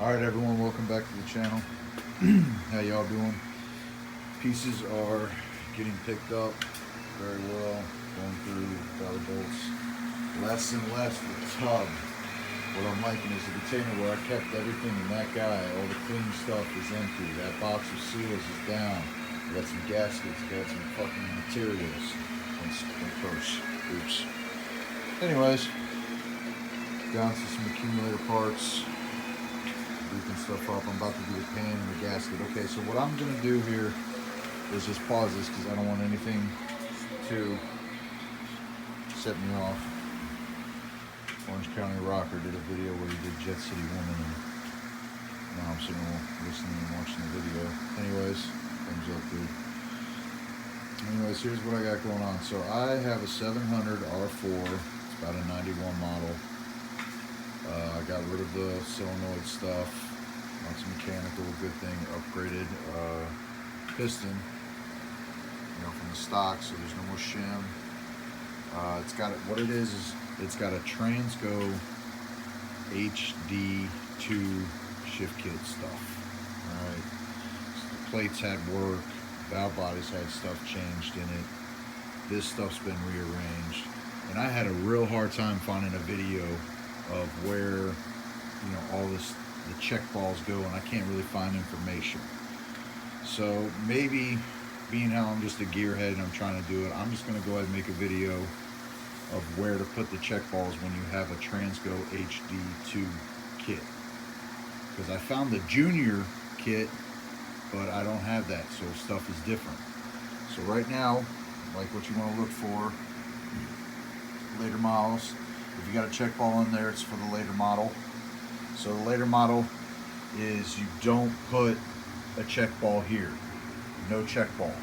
Alright everyone, welcome back to the channel. How y'all doing? Pieces are getting picked up very well, going through dollar bolts. Less and less the tub. What I'm liking is the container where I kept everything in that guy. All the clean stuff is empty. That box of seals is down. I got some gaskets, got some fucking materials. And purse. Oops. Anyways, down to some accumulator parts. Beefing stuff up. I'm about to do the pan and the gasket. Okay, so what I'm going to do here is just pause this because I don't want anything to set me off. Orange County Rocker did a video where he did Jet City Woman, and now I'm sitting there listening and watching the video. Anyways, thumbs up, dude. Anyways, here's what I got going on. So I have a 700 R4. It's about a 91 model. I got rid of the solenoid stuff. Lots of mechanical, good thing. Upgraded piston, from the stock, so there's no more shim. It's got what it is it's got a Transgo HD2 shift kit stuff. All right, so the plates had work, valve bodies had stuff changed in it. This stuff's been rearranged, and I had a real hard time finding a video of where all the check balls go, and I can't really find information. So maybe, being how I'm just a gearhead and I'm trying to do it, I'm just going to go ahead and make a video of where to put the check balls when you have a Transgo HD2 kit, because I found the junior kit but I don't have that, so stuff is different. So right now, like what you want to look for, later models. If you got a check ball in there, it's for the later model. So the later model is you don't put a check ball here. No check ball.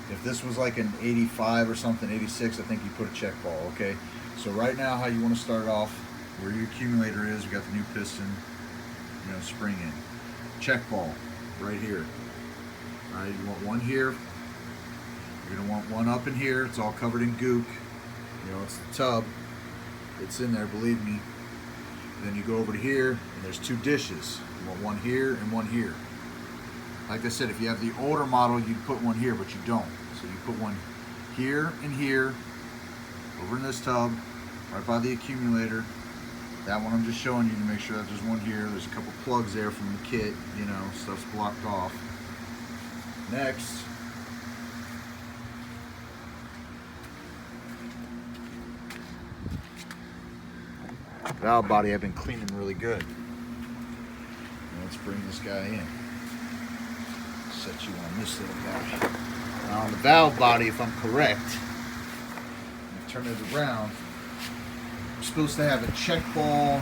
If this was like an 85 or something, 86, I think you put a check ball, okay? So right now, how you want to start off, where your accumulator is, we got the new piston, spring in. Check ball, right here. All right, you want one here. You're gonna want one up in here. It's all covered in gook. It's the tub. It's in there, believe me. Then you go over to here, and there's two dishes. You want one here and one here. Like I said, if you have the older model, you'd put one here, but you don't. So you put one here and here, over in this tub, right by the accumulator. That one I'm just showing you to make sure that there's one here. There's a couple plugs there from the kit, stuff's blocked off. Next, valve body I've been cleaning really good. Let's bring this guy in. Set you on this little guy. Now on the valve body, if I'm correct, turn it around, I'm supposed to have a check ball.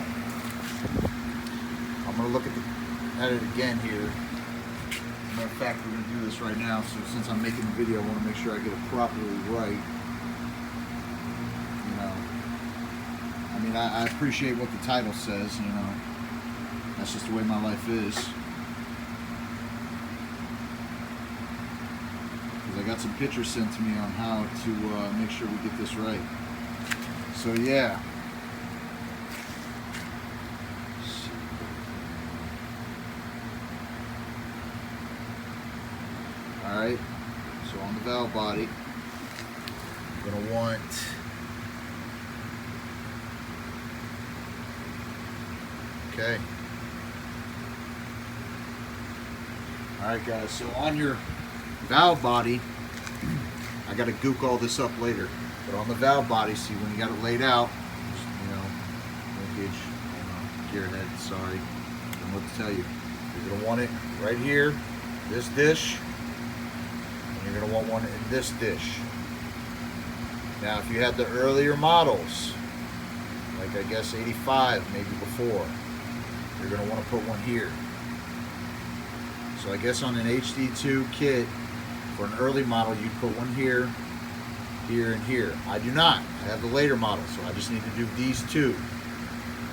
I'm going to look at it again here. Matter of fact, we're going to do this right now, so since I'm making the video, I want to make sure I get it properly right. I appreciate what the title says, that's just the way my life is. Because I got some pictures sent to me on how to make sure we get this right. So yeah. Alright, so on the valve body, I'm going to want okay. Alright guys, so on your valve body, I got to gook all this up later, but on the valve body, see when you got it laid out, linkage, gearhead, sorry, I don't know what to tell you. You're going to want it right here, this dish, and you're going to want one in this dish. Now if you had the earlier models, like I guess 85, maybe before, you're going to want to put one here. So I guess on an HD2 kit, for an early model, you'd put one here, here, and here. I do not. I have the later model, so I just need to do these two.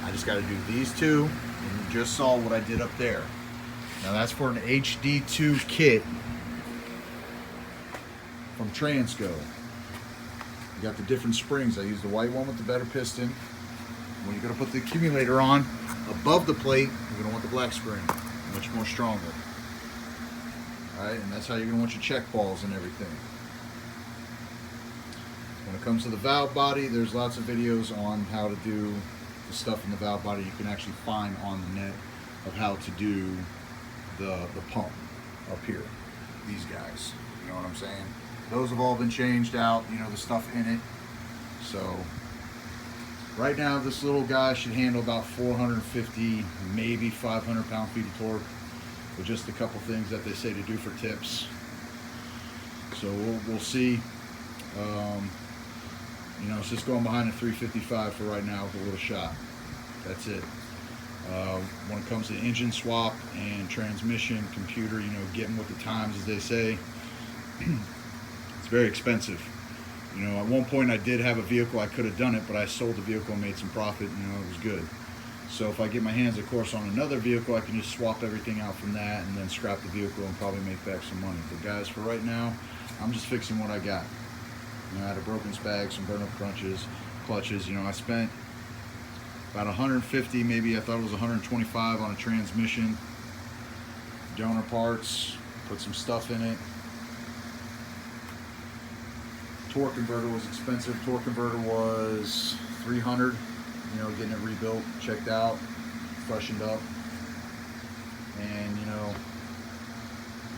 I just got to do these two, and you just saw what I did up there. Now that's for an HD2 kit from Transgo. You got the different springs. I use the white one with the better piston. When you're going to put the accumulator on, above the plate, you're going to want the black spring, much more stronger. Alright, and that's how you're going to want your check balls and everything. When it comes to the valve body, there's lots of videos on how to do the stuff in the valve body. You can actually find on the net of how to do the pump up here. These guys, you know what I'm saying? Those have all been changed out, you know, the stuff in it. So right now this little guy should handle about 450, maybe 500 pound-feet of torque with just a couple things that they say to do for tips. So we'll see. You know, it's just going behind a 355 for right now with a little shot. That's it. When it comes to engine swap and transmission, computer, you know, getting with the times, as they say, it's very expensive. You know, at one point I did have a vehicle, I could have done it, but I sold the vehicle and made some profit, you know, it was good. So if I get my hands, of course, on another vehicle, I can just swap everything out from that and then scrap the vehicle and probably make back some money. But guys, for right now, I'm just fixing what I got. You know, I had a broken spag, some burn-up clutches. You know, I spent about 150, maybe I thought it was 125 on a transmission. Donor parts, put some stuff in it. Torque converter was expensive. Torque converter was 300. You know, getting it rebuilt, checked out, freshened up, and you know,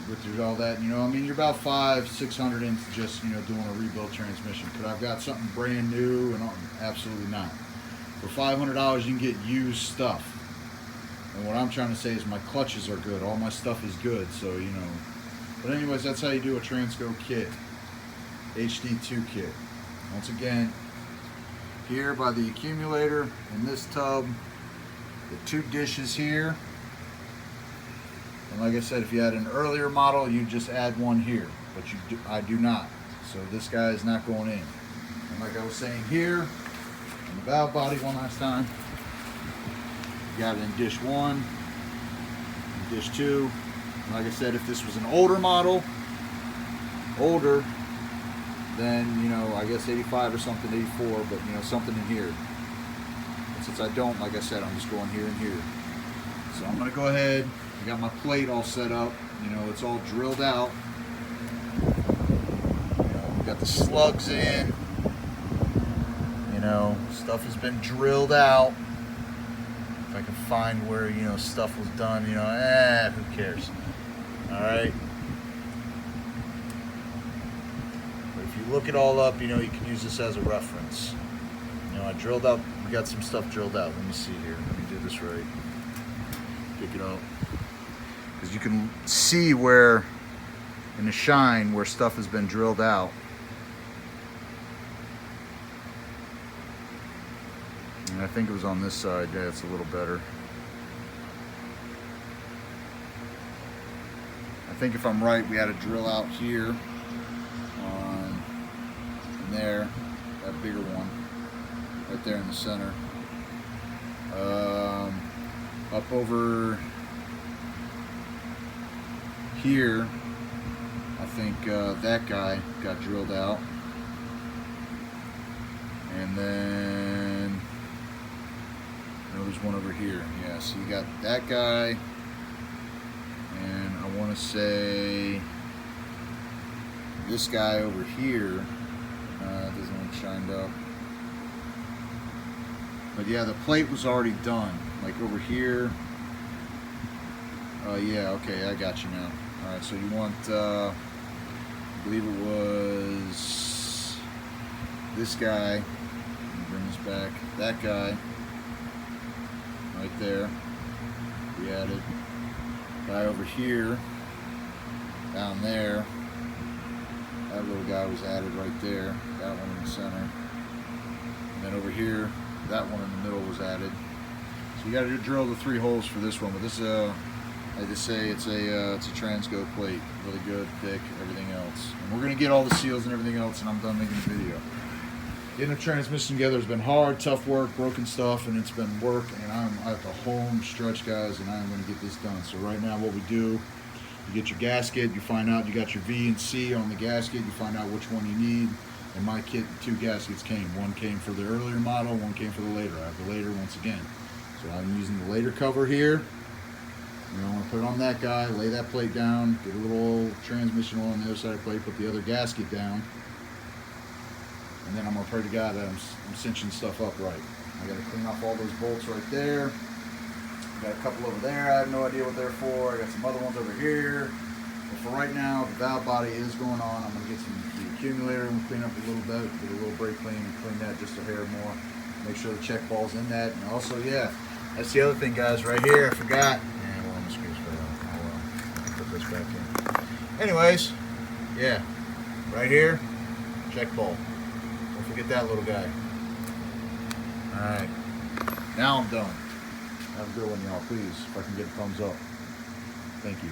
with all that, you know, I mean, you're about $500-600 into just, you know, doing a rebuilt transmission. Could I've got something brand new? And absolutely not. For $500, you can get used stuff. And what I'm trying to say is my clutches are good. All my stuff is good. So you know. But anyways, that's how you do a Transgo kit, HD2 kit. Once again, here by the accumulator in this tub, the 2 dishes here. And like I said, if you had an earlier model, you just add one here, but I do not. So this guy is not going in. And like I was saying here, in the valve body one last time, you got it in dish 1, and dish 2. And like I said, if this was an older model, then, you know, I guess 85 or something, 84, but, you know, something in here. And since I don't, like I said, I'm just going here and here. So I'm going to go ahead. I got my plate all set up. You know, it's all drilled out. You know, we got the slugs in. You know, stuff has been drilled out. If I can find where, you know, stuff was done, you know, who cares? All right. If you look it all up, you know, you can use this as a reference. You know, I drilled out, we got some stuff drilled out. Let me see here. Let me do this right. Pick it up. Because you can see where, in the shine, where stuff has been drilled out. And I think it was on this side. Yeah, it's a little better. I think if I'm right, we had a drill out here. There, that bigger one right there in the center. Up over here, I think that guy got drilled out, and then there's one over here. Yeah, so you got that guy, and I want to say this guy over here. Doesn't look shined up. But yeah, the plate was already done. Like over here. Yeah, okay, I got you now. Alright, so you want, I believe it was this guy. Let me bring this back. That guy. Right there. We added. Guy over here. Down there. That little guy was added right there. That one in the center. And then over here, that one in the middle was added. So you got to drill the 3 holes for this one. But this, like I say, it's a Transgo plate. Really good, thick, everything else. And we're gonna get all the seals and everything else, and I'm done making the video. Getting a transmission together has been hard, tough work, broken stuff, and it's been work. And I'm at the home stretch, guys, and I'm gonna get this done. So right now, what we do. You get your gasket, you find out you got your V and C on the gasket, you find out which one you need. And my kit, 2 gaskets came. One came for the earlier model, one came for the later. I have the later once again. So I'm using the later cover here. You know, I'm gonna put it on that guy, lay that plate down, get a little transmission oil on the other side of the plate, put the other gasket down. And then I'm gonna pray to God that I'm cinching stuff up right. I gotta clean off all those bolts right there. Got a couple over there, I have no idea what they're for. I got some other ones over here. But for right now, the valve body is going on. I'm gonna get the accumulator and clean up a little bit, get a little brake clean and clean that just a hair more. Make sure the check ball's in that. And also, yeah, that's the other thing, guys, right here, I forgot. Yeah, well, the screws fell out. Oh well, put this back in. Anyways, yeah, right here, check ball. Don't forget that little guy. Alright, now I'm done. Have a good one, y'all. Please, if I can get a thumbs up. Thank you.